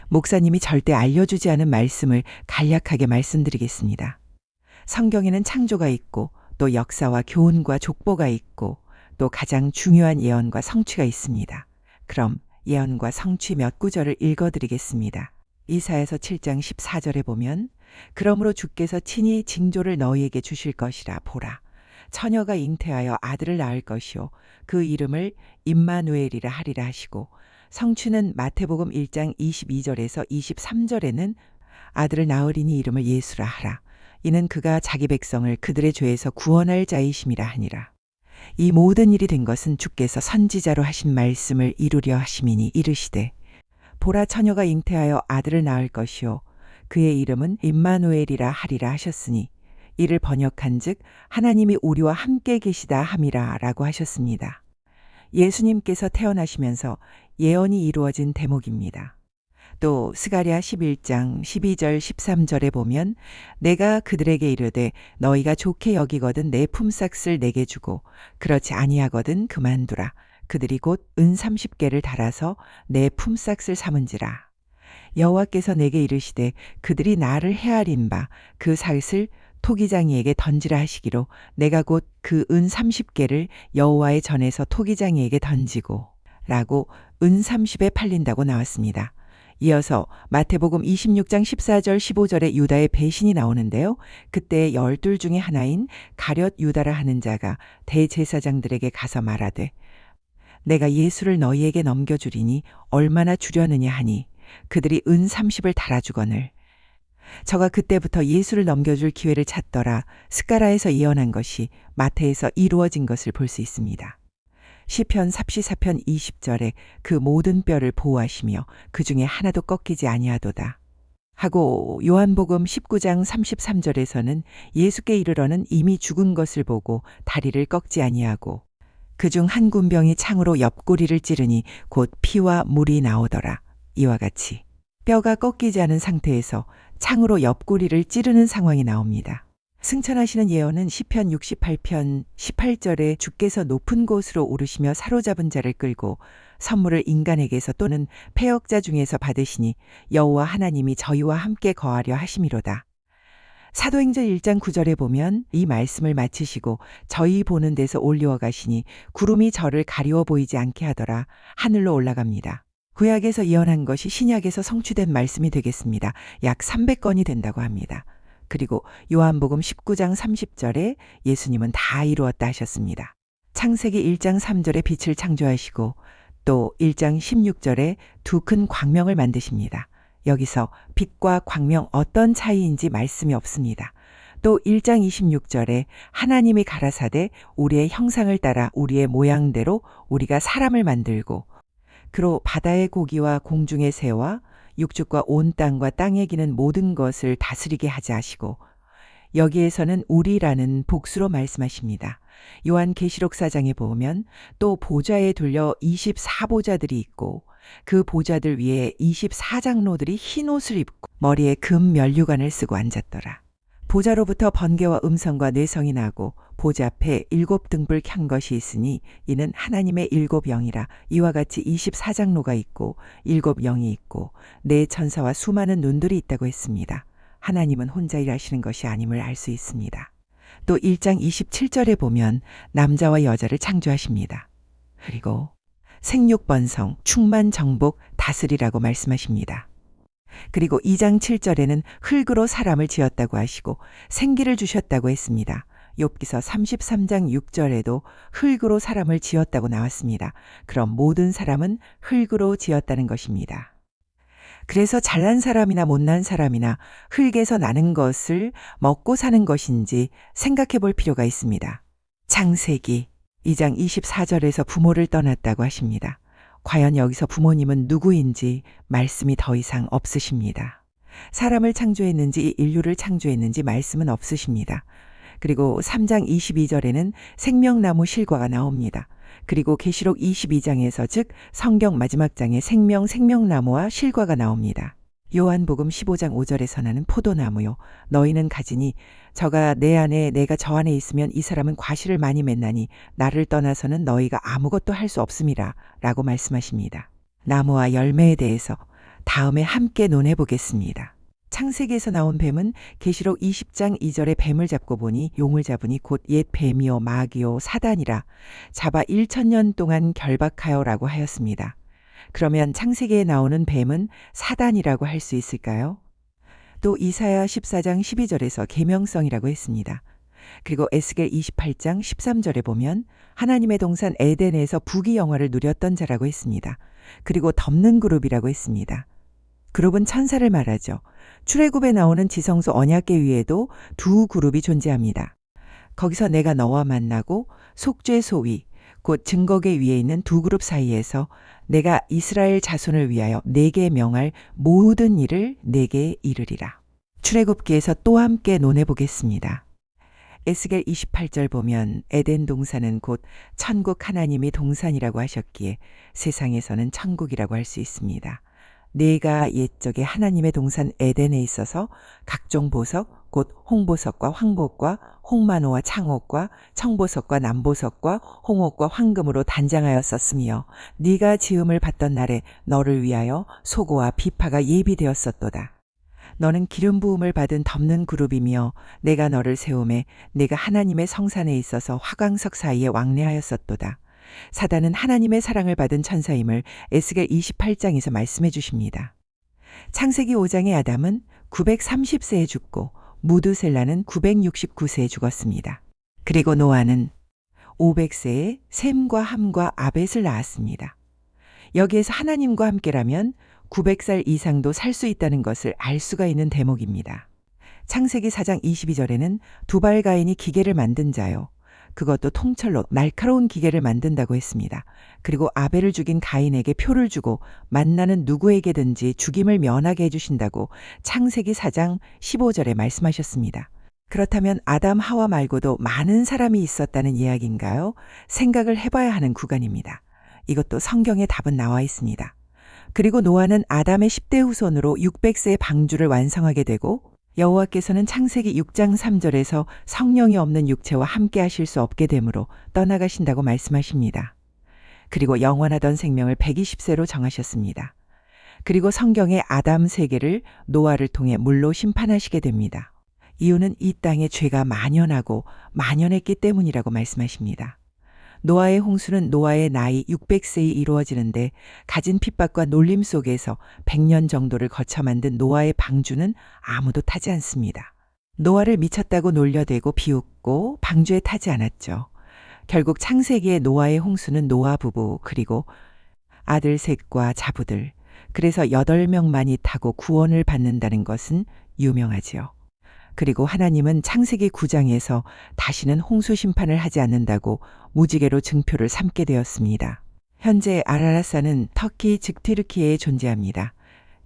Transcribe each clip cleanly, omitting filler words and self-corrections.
목사님이 절대 알려주지 않은 말씀을 간략하게 말씀드리겠습니다. 성경에는 창조가 있고 또 역사와 교훈과 족보가 있고 또 가장 중요한 예언과 성취가 있습니다. 그럼 예언과 성취 몇 구절을 읽어드리겠습니다. 이사야서 7장 14절에 보면 그러므로 주께서 친히 징조를 너희에게 주실 것이라. 보라, 처녀가 잉태하여 아들을 낳을 것이요 그 이름을 임마누엘이라 하리라 하시고, 성취는 마태복음 1장 22절에서 23절에는 아들을 낳으리니 이름을 예수라 하라. 이는 그가 자기 백성을 그들의 죄에서 구원할 자이심이라 하니라. 이 모든 일이 된 것은 주께서 선지자로 하신 말씀을 이루려 하심이니 이르시되, 보라, 처녀가 잉태하여 아들을 낳을 것이요 그의 이름은 임마누엘이라 하리라 하셨으니 이를 번역한즉 하나님이 우리와 함께 계시다 함이라 라고 하셨습니다. 예수님께서 태어나시면서 예언이 이루어진 대목입니다. 또 스가랴 11장 12절 13절에 보면 내가 그들에게 이르되 너희가 좋게 여기거든 내 품삯을 내게 주고 그렇지 아니하거든 그만두라. 그들이 곧 은 30개를 달아서 내 품삯을 삼은지라. 여호와께서 내게 이르시되 그들이 나를 헤아린 바 그 삭을 토기장이에게 던지라 하시기로 내가 곧 그 은 30개를 여호와의 전에서 토기장이에게 던지고 라고 은 30에 팔린다고 나왔습니다. 이어서 마태복음 26장 14절 15절에 유다의 배신이 나오는데요. 그때 12 중에 하나인 가룟 유다라 하는 자가 대제사장들에게 가서 말하되 내가 예수를 너희에게 넘겨주리니 얼마나 주려느냐 하니 그들이 은 30을 달아주거늘. 저가 그때부터 예수를 넘겨줄 기회를 찾더라. 스가랴에서 예언한 것이 마태에서 이루어진 것을 볼 수 있습니다. 시편 34편 20절에 그 모든 뼈를 보호하시며 그 중에 하나도 꺾이지 아니하도다 하고, 요한복음 19장 33절에서는 예수께 이르러는 이미 죽은 것을 보고 다리를 꺾지 아니하고 그중 한 군병이 창으로 옆구리를 찌르니 곧 피와 물이 나오더라. 이와 같이 뼈가 꺾이지 않은 상태에서 창으로 옆구리를 찌르는 상황이 나옵니다. 승천하시는 예언은 시편 68편 18절에 주께서 높은 곳으로 오르시며 사로잡은 자를 끌고 선물을 인간에게서 또는 패역자 중에서 받으시니 여호와 하나님이 저희와 함께 거하려 하심이로다. 사도행전 1장 9절에 보면 이 말씀을 마치시고 저희 보는 데서 올리워 가시니 구름이 저를 가리워 보이지 않게 하더라. 하늘로 올라갑니다. 구약에서 예언한 것이 신약에서 성취된 말씀이 되겠습니다. 약 300건이 된다고 합니다. 그리고 요한복음 19장 30절에 예수님은 다 이루었다 하셨습니다. 창세기 1장 3절에 빛을 창조하시고 또 1장 16절에 두 큰 광명을 만드십니다. 여기서 빛과 광명 어떤 차이인지 말씀이 없습니다. 또 1장 26절에 하나님이 가라사대 우리의 형상을 따라 우리의 모양대로 우리가 사람을 만들고 그로 바다의 고기와 공중의 새와 육축과 온 땅과 땅에 기는 모든 것을 다스리게 하자 하시고, 여기에서는 우리라는 복수로 말씀하십니다. 요한계시록 4장에 보면 또 보좌에 둘려 24보좌들이 있고 그 보좌들 위에 24장로들이 흰 옷을 입고 머리에 금 면류관을 쓰고 앉았더라. 보좌로부터 번개와 음성과 뇌성이 나고 보좌 앞에 7등불 켠 것이 있으니 이는 하나님의 7영이라. 이와 같이 24장로가 있고 7영이 있고 4천사와 수많은 눈들이 있다고 했습니다. 하나님은 혼자 일하시는 것이 아님을 알 수 있습니다. 또 1장 27절에 보면 남자와 여자를 창조하십니다. 그리고 생육번성, 충만정복, 다스리라고 말씀하십니다. 그리고 2장 7절에는 흙으로 사람을 지었다고 하시고 생기를 주셨다고 했습니다. 욥기서 33장 6절에도 흙으로 사람을 지었다고 나왔습니다. 그럼 모든 사람은 흙으로 지었다는 것입니다. 그래서 잘난 사람이나 못난 사람이나 흙에서 나는 것을 먹고 사는 것인지 생각해 볼 필요가 있습니다. 창세기 2장 24절에서 부모를 떠났다고 하십니다. 과연 여기서 부모님은 누구인지 말씀이 더 이상 없으십니다. 사람을 창조했는지 인류를 창조했는지 말씀은 없으십니다. 그리고 3장 22절에는 생명나무 실과가 나옵니다. 그리고 계시록 22장에서 즉 성경 마지막 장에 생명나무와 실과가 나옵니다. 요한복음 15장 5절에서 나는 포도나무요 너희는 가지니 저가 내 안에 내가 저 안에 있으면 이 사람은 과실을 많이 맺나니 나를 떠나서는 너희가 아무것도 할 수 없음이라 라고 말씀하십니다. 나무와 열매에 대해서 다음에 함께 논해보겠습니다. 창세기에서 나온 뱀은 계시록 20장 2절에 뱀을 잡고 보니 용을 잡으니 곧 옛 뱀이요 마귀요 사단이라 잡아 1000년 동안 결박하여라고 하였습니다. 그러면 창세기에 나오는 뱀은 사단이라고 할 수 있을까요? 또 이사야 14장 12절에서 계명성이라고 했습니다. 그리고 에스겔 28장 13절에 보면 하나님의 동산 에덴에서 부귀영화를 누렸던 자라고 했습니다. 그리고 덮는 그룹이라고 했습니다. 그룹은 천사를 말하죠. 출애굽에 나오는 지성소 언약궤 위에도 두 그룹이 존재합니다. 거기서 내가 너와 만나고 속죄 소위 곧 증거궤 위에 있는 두 그룹 사이에서 내가 이스라엘 자손을 위하여 내게 명할 모든 일을 내게 이르리라. 출애굽기에서 또 함께 논해보겠습니다. 에스겔 28절 보면 에덴 동산은 곧 천국 하나님이 동산이라고 하셨기에 세상에서는 천국이라고 할 수 있습니다. 내가 옛적에 하나님의 동산 에덴에 있어서 각종 보석 곧 홍보석과 황복과 홍만호와 창옥과 청보석과 남보석과 홍옥과 황금으로 단장하였었으며 네가 지음을 받던 날에 너를 위하여 소고와 비파가 예비되었었도다. 너는 기름 부음을 받은 덮는 그룹이며 내가 너를 세우매 내가 하나님의 성산에 있어서 화광석 사이에 왕래하였었도다. 사단은 하나님의 사랑을 받은 천사임을 에스겔 28장에서 말씀해 주십니다. 창세기 5장의 아담은 930세에 죽고 무드셀라는 969세에 죽었습니다. 그리고 노아는 500세에 셈과 함과 아벳을 낳았습니다. 여기에서 하나님과 함께라면 900살 이상도 살 수 있다는 것을 알 수가 있는 대목입니다. 창세기 4장 22절에는 두발가인이 기계를 만든 자요. 그것도 통철로 날카로운 기계를 만든다고 했습니다. 그리고 아벨을 죽인 가인에게 표를 주고 만나는 누구에게든지 죽임을 면하게 해주신다고 창세기 4장 15절에 말씀하셨습니다. 그렇다면 아담 하와 말고도 많은 사람이 있었다는 이야기인가요? 생각을 해봐야 하는 구간입니다. 이것도 성경에 답은 나와 있습니다. 그리고 노아는 아담의 10대 후손으로 600세의 방주를 완성하게 되고 여호와께서는 창세기 6장 3절에서 성령이 없는 육체와 함께 하실 수 없게 되므로 떠나가신다고 말씀하십니다. 그리고 영원하던 생명을 120세로 정하셨습니다. 그리고 성경의 아담 세계를 노아를 통해 물로 심판하시게 됩니다. 이유는 이 땅에 죄가 만연하고 만연했기 때문이라고 말씀하십니다. 노아의 홍수는 노아의 나이 600세에 이루어지는데 가진 핍박과 놀림 속에서 100년 정도를 거쳐 만든 노아의 방주는 아무도 타지 않습니다. 노아를 미쳤다고 놀려대고 비웃고 방주에 타지 않았죠. 결국 창세기의 노아의 홍수는 노아 부부 그리고 아들 셋과 자부들 그래서 8명만이 타고 구원을 받는다는 것은 유명하지요. 그리고 하나님은 창세기 9장에서 다시는 홍수 심판을 하지 않는다고 무지개로 증표를 삼게 되었습니다. 현재 아라라산은 터키 즉 튀르키예에 존재합니다.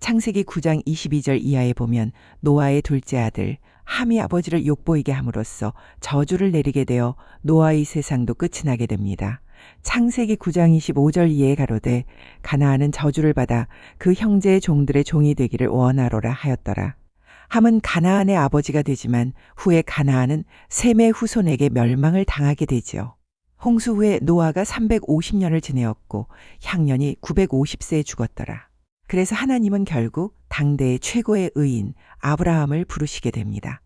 창세기 9장 22절 이하에 보면 노아의 둘째 아들 함이 아버지를 욕보이게 함으로써 저주를 내리게 되어 노아의 세상도 끝이 나게 됩니다. 창세기 9장 25절 이하에 가로되 가나안은 저주를 받아 그 형제의 종들의 종이 되기를 원하로라 하였더라. 함은 가나안의 아버지가 되지만 후에 가나안은 셈의 후손에게 멸망을 당하게 되지요. 홍수 후에 노아가 350년을 지내었고 향년이 950세에 죽었더라. 그래서 하나님은 결국 당대의 최고의 의인 아브라함을 부르시게 됩니다.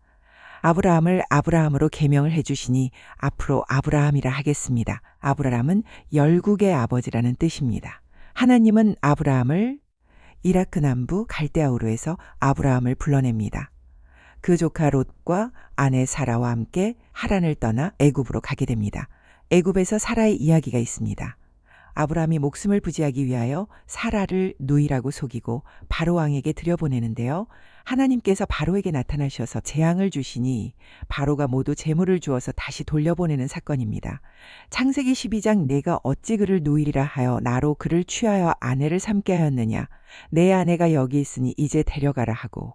아브라함을 아브라함으로 계명을 해주시니 앞으로 아브라함이라 하겠습니다. 아브라함은 열국의 아버지라는 뜻입니다. 하나님은 아브라함을 이라크 남부 갈대아우르에서 아브라함을 불러냅니다. 그 조카 롯과 아내 사라와 함께 하란을 떠나 애굽으로 가게 됩니다. 애굽에서 사라의 이야기가 있습니다. 아브라함이 목숨을 부지하기 위하여 사라를 누이라고 속이고 바로 왕에게 들여보내는데요. 하나님께서 바로에게 나타나셔서 재앙을 주시니 바로가 모두 재물을 주어서 다시 돌려보내는 사건입니다. 창세기 12장 내가 어찌 그를 누이리라 하여 나로 그를 취하여 아내를 삼게 하였느냐. 내 아내가 여기 있으니 이제 데려가라 하고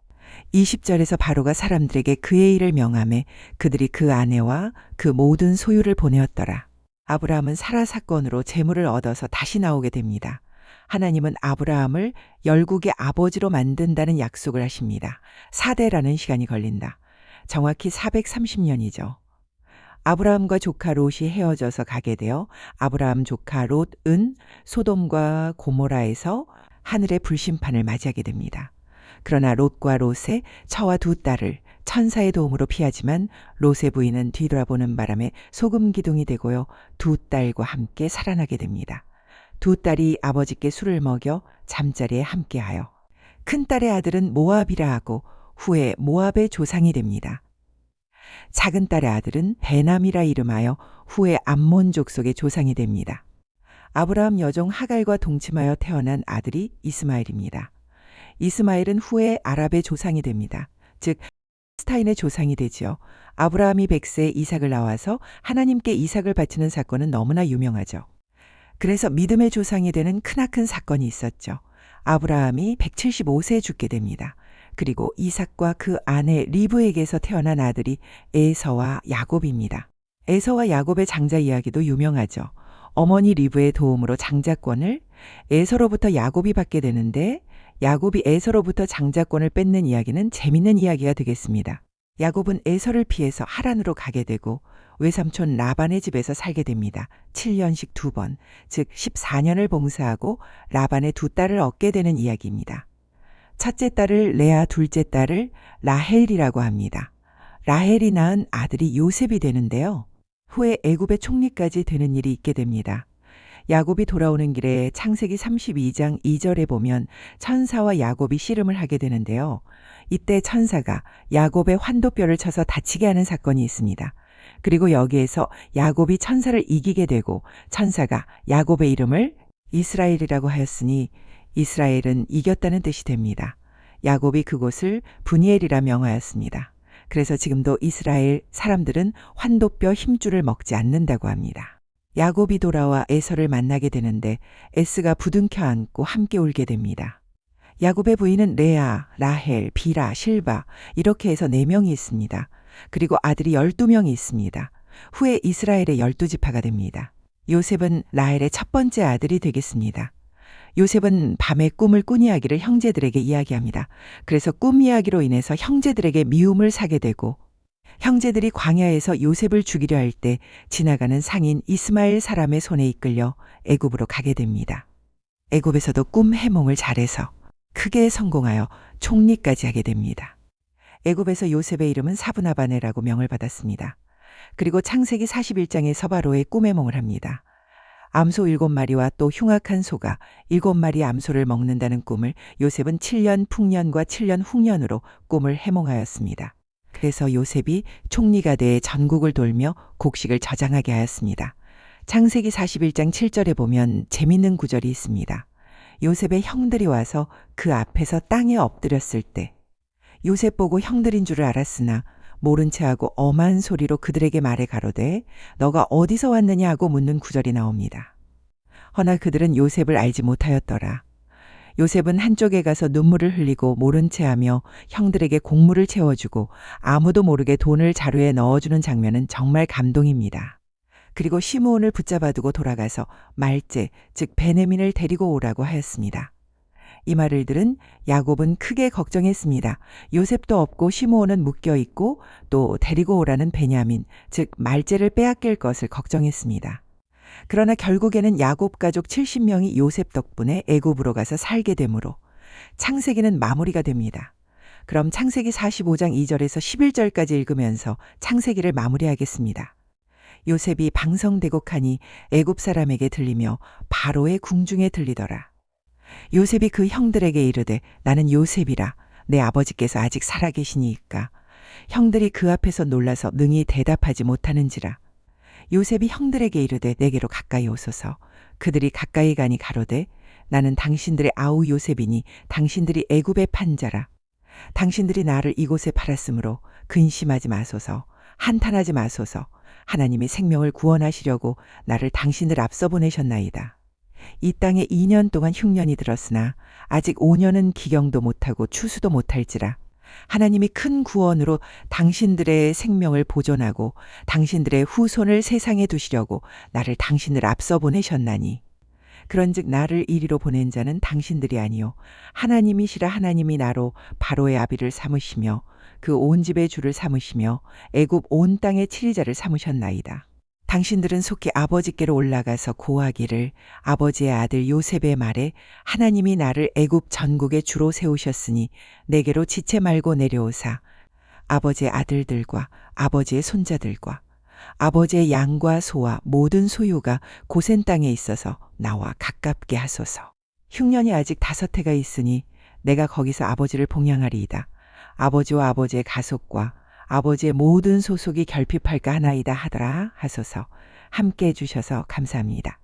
20절에서 바로가 사람들에게 그의 일을 명하매 그들이 그 아내와 그 모든 소유를 보내었더라. 아브라함은 사라 사건으로 재물을 얻어서 다시 나오게 됩니다. 하나님은 아브라함을 열국의 아버지로 만든다는 약속을 하십니다. 4대라는 시간이 걸린다. 정확히 430년이죠. 아브라함과 조카 롯이 헤어져서 가게 되어 아브라함 조카 롯은 소돔과 고모라에서 하늘의 불심판을 맞이하게 됩니다. 그러나 롯과 롯의 처와 두 딸을 천사의 도움으로 피하지만 롯의 부인은 뒤돌아보는 바람에 소금 기둥이 되고요. 두 딸과 함께 살아나게 됩니다. 두 딸이 아버지께 술을 먹여 잠자리에 함께하여 큰딸의 아들은 모압이라 하고 후에 모압의 조상이 됩니다. 작은 딸의 아들은 베남이라 이름하여 후에 암몬 족속의 조상이 됩니다. 아브라함 여종 하갈과 동침하여 태어난 아들이 이스마엘입니다. 이스마엘은 후에 아랍의 조상이 됩니다. 즉 팔레스타인의 조상이 되지요. 아브라함이 100세에 이삭을 낳아서 하나님께 이삭을 바치는 사건은 너무나 유명하죠. 그래서 믿음의 조상이 되는 크나큰 사건이 있었죠. 아브라함이 175세에 죽게 됩니다. 그리고 이삭과 그 아내 리브에게서 태어난 아들이 에서와 야곱입니다. 에서와 야곱의 장자 이야기도 유명하죠. 어머니 리브의 도움으로 장자권을 에서로부터 야곱이 받게 되는데 야곱이 에서로부터 장자권을 뺏는 이야기는 재밌는 이야기가 되겠습니다. 야곱은 에서를 피해서 하란으로 가게 되고 외삼촌 라반의 집에서 살게 됩니다. 7년씩 2번, 즉 14년을 봉사하고 라반의 두 딸을 얻게 되는 이야기입니다. 첫째 딸을 레아, 둘째 딸을 라헬이라고 합니다. 라헬이 낳은 아들이 요셉이 되는데요. 후에 애굽의 총리까지 되는 일이 있게 됩니다. 야곱이 돌아오는 길에 창세기 32장 2절에 보면 천사와 야곱이 씨름을 하게 되는데요. 이때 천사가 야곱의 환도뼈를 쳐서 다치게 하는 사건이 있습니다. 그리고 여기에서 야곱이 천사를 이기게 되고 천사가 야곱의 이름을 이스라엘이라고 하였으니 이스라엘은 이겼다는 뜻이 됩니다. 야곱이 그곳을 브니엘이라 명하였습니다. 그래서 지금도 이스라엘 사람들은 환도뼈 힘줄을 먹지 않는다고 합니다. 야곱이 돌아와 에서를 만나게 되는데 에스가 부둥켜 안고 함께 울게 됩니다. 야곱의 부인은 레아, 라헬, 비라, 실바 이렇게 해서 4명이 있습니다. 그리고 아들이 12명이 있습니다. 후에 이스라엘의 12지파가 됩니다. 요셉은 라헬의 첫 번째 아들이 되겠습니다. 요셉은 밤에 꿈을 꾼 이야기를 형제들에게 이야기합니다. 그래서 꿈 이야기로 인해서 형제들에게 미움을 사게 되고 형제들이 광야에서 요셉을 죽이려 할 때 지나가는 상인 이스마엘 사람의 손에 이끌려 애굽으로 가게 됩니다. 애굽에서도 꿈 해몽을 잘해서 크게 성공하여 총리까지 하게 됩니다. 애굽에서 요셉의 이름은 사브나바네라고 명을 받았습니다. 그리고 창세기 41장에서 바로의 꿈 해몽을 합니다. 암소 7마리와 또 흉악한 소가 7마리 암소를 먹는다는 꿈을 요셉은 7년 풍년과 7년 흉년으로 꿈을 해몽하였습니다. 그래서 요셉이 총리가 돼 전국을 돌며 곡식을 저장하게 하였습니다. 창세기 41장 7절에 보면 재밌는 구절이 있습니다. 요셉의 형들이 와서 그 앞에서 땅에 엎드렸을 때 요셉 보고 형들인 줄을 알았으나 모른 체하고 엄한 소리로 그들에게 말해 가로되 너가 어디서 왔느냐 하고 묻는 구절이 나옵니다. 허나 그들은 요셉을 알지 못하였더라. 요셉은 한쪽에 가서 눈물을 흘리고 모른 체하며 형들에게 곡물을 채워주고 아무도 모르게 돈을 자루에 넣어주는 장면은 정말 감동입니다. 그리고 시므온을 붙잡아두고 돌아가서 말제 즉 베냐민을 데리고 오라고 하였습니다. 이 말을 들은 야곱은 크게 걱정했습니다. 요셉도 없고 시므온은 묶여있고 또 데리고 오라는 베냐민 즉 말제를 빼앗길 것을 걱정했습니다. 그러나 결국에는 야곱 가족 70명이 요셉 덕분에 애굽으로 가서 살게 되므로 창세기는 마무리가 됩니다. 그럼 창세기 45장 2절에서 11절까지 읽으면서 창세기를 마무리하겠습니다. 요셉이 방성대곡하니 애굽 사람에게 들리며 바로의 궁중에 들리더라. 요셉이 그 형들에게 이르되 나는 요셉이라 내 아버지께서 아직 살아계시니이까. 형들이 그 앞에서 놀라서 능히 대답하지 못하는지라. 요셉이 형들에게 이르되 내게로 가까이 오소서. 그들이 가까이 가니 가로되 나는 당신들의 아우 요셉이니 당신들이 애굽의 판자라. 당신들이 나를 이곳에 팔았으므로 근심하지 마소서. 한탄하지 마소서. 하나님의 생명을 구원하시려고 나를 당신들 앞서 보내셨나이다. 이 땅에 2년 동안 흉년이 들었으나 아직 5년은 기경도 못하고 추수도 못할지라. 하나님이 큰 구원으로 당신들의 생명을 보존하고 당신들의 후손을 세상에 두시려고 나를 당신들 앞서 보내셨나니. 그런즉 나를 이리로 보낸 자는 당신들이 아니요 하나님이시라. 하나님이 나로 바로의 아비를 삼으시며 그 온 집의 주를 삼으시며 애굽 온 땅의 치리자를 삼으셨나이다. 당신들은 속히 아버지께로 올라가서 고하기를 아버지의 아들 요셉의 말에 하나님이 나를 애굽 전국에 주로 세우셨으니 내게로 지체 말고 내려오사 아버지의 아들들과 아버지의 손자들과 아버지의 양과 소와 모든 소유가 고센 땅에 있어서 나와 가깝게 하소서. 흉년이 아직 5해가 있으니 내가 거기서 아버지를 봉양하리이다. 아버지와 아버지의 가속과 아버지의 모든 소속이 결핍할까 하나이다 하더라 하소서. 함께 해주셔서 감사합니다.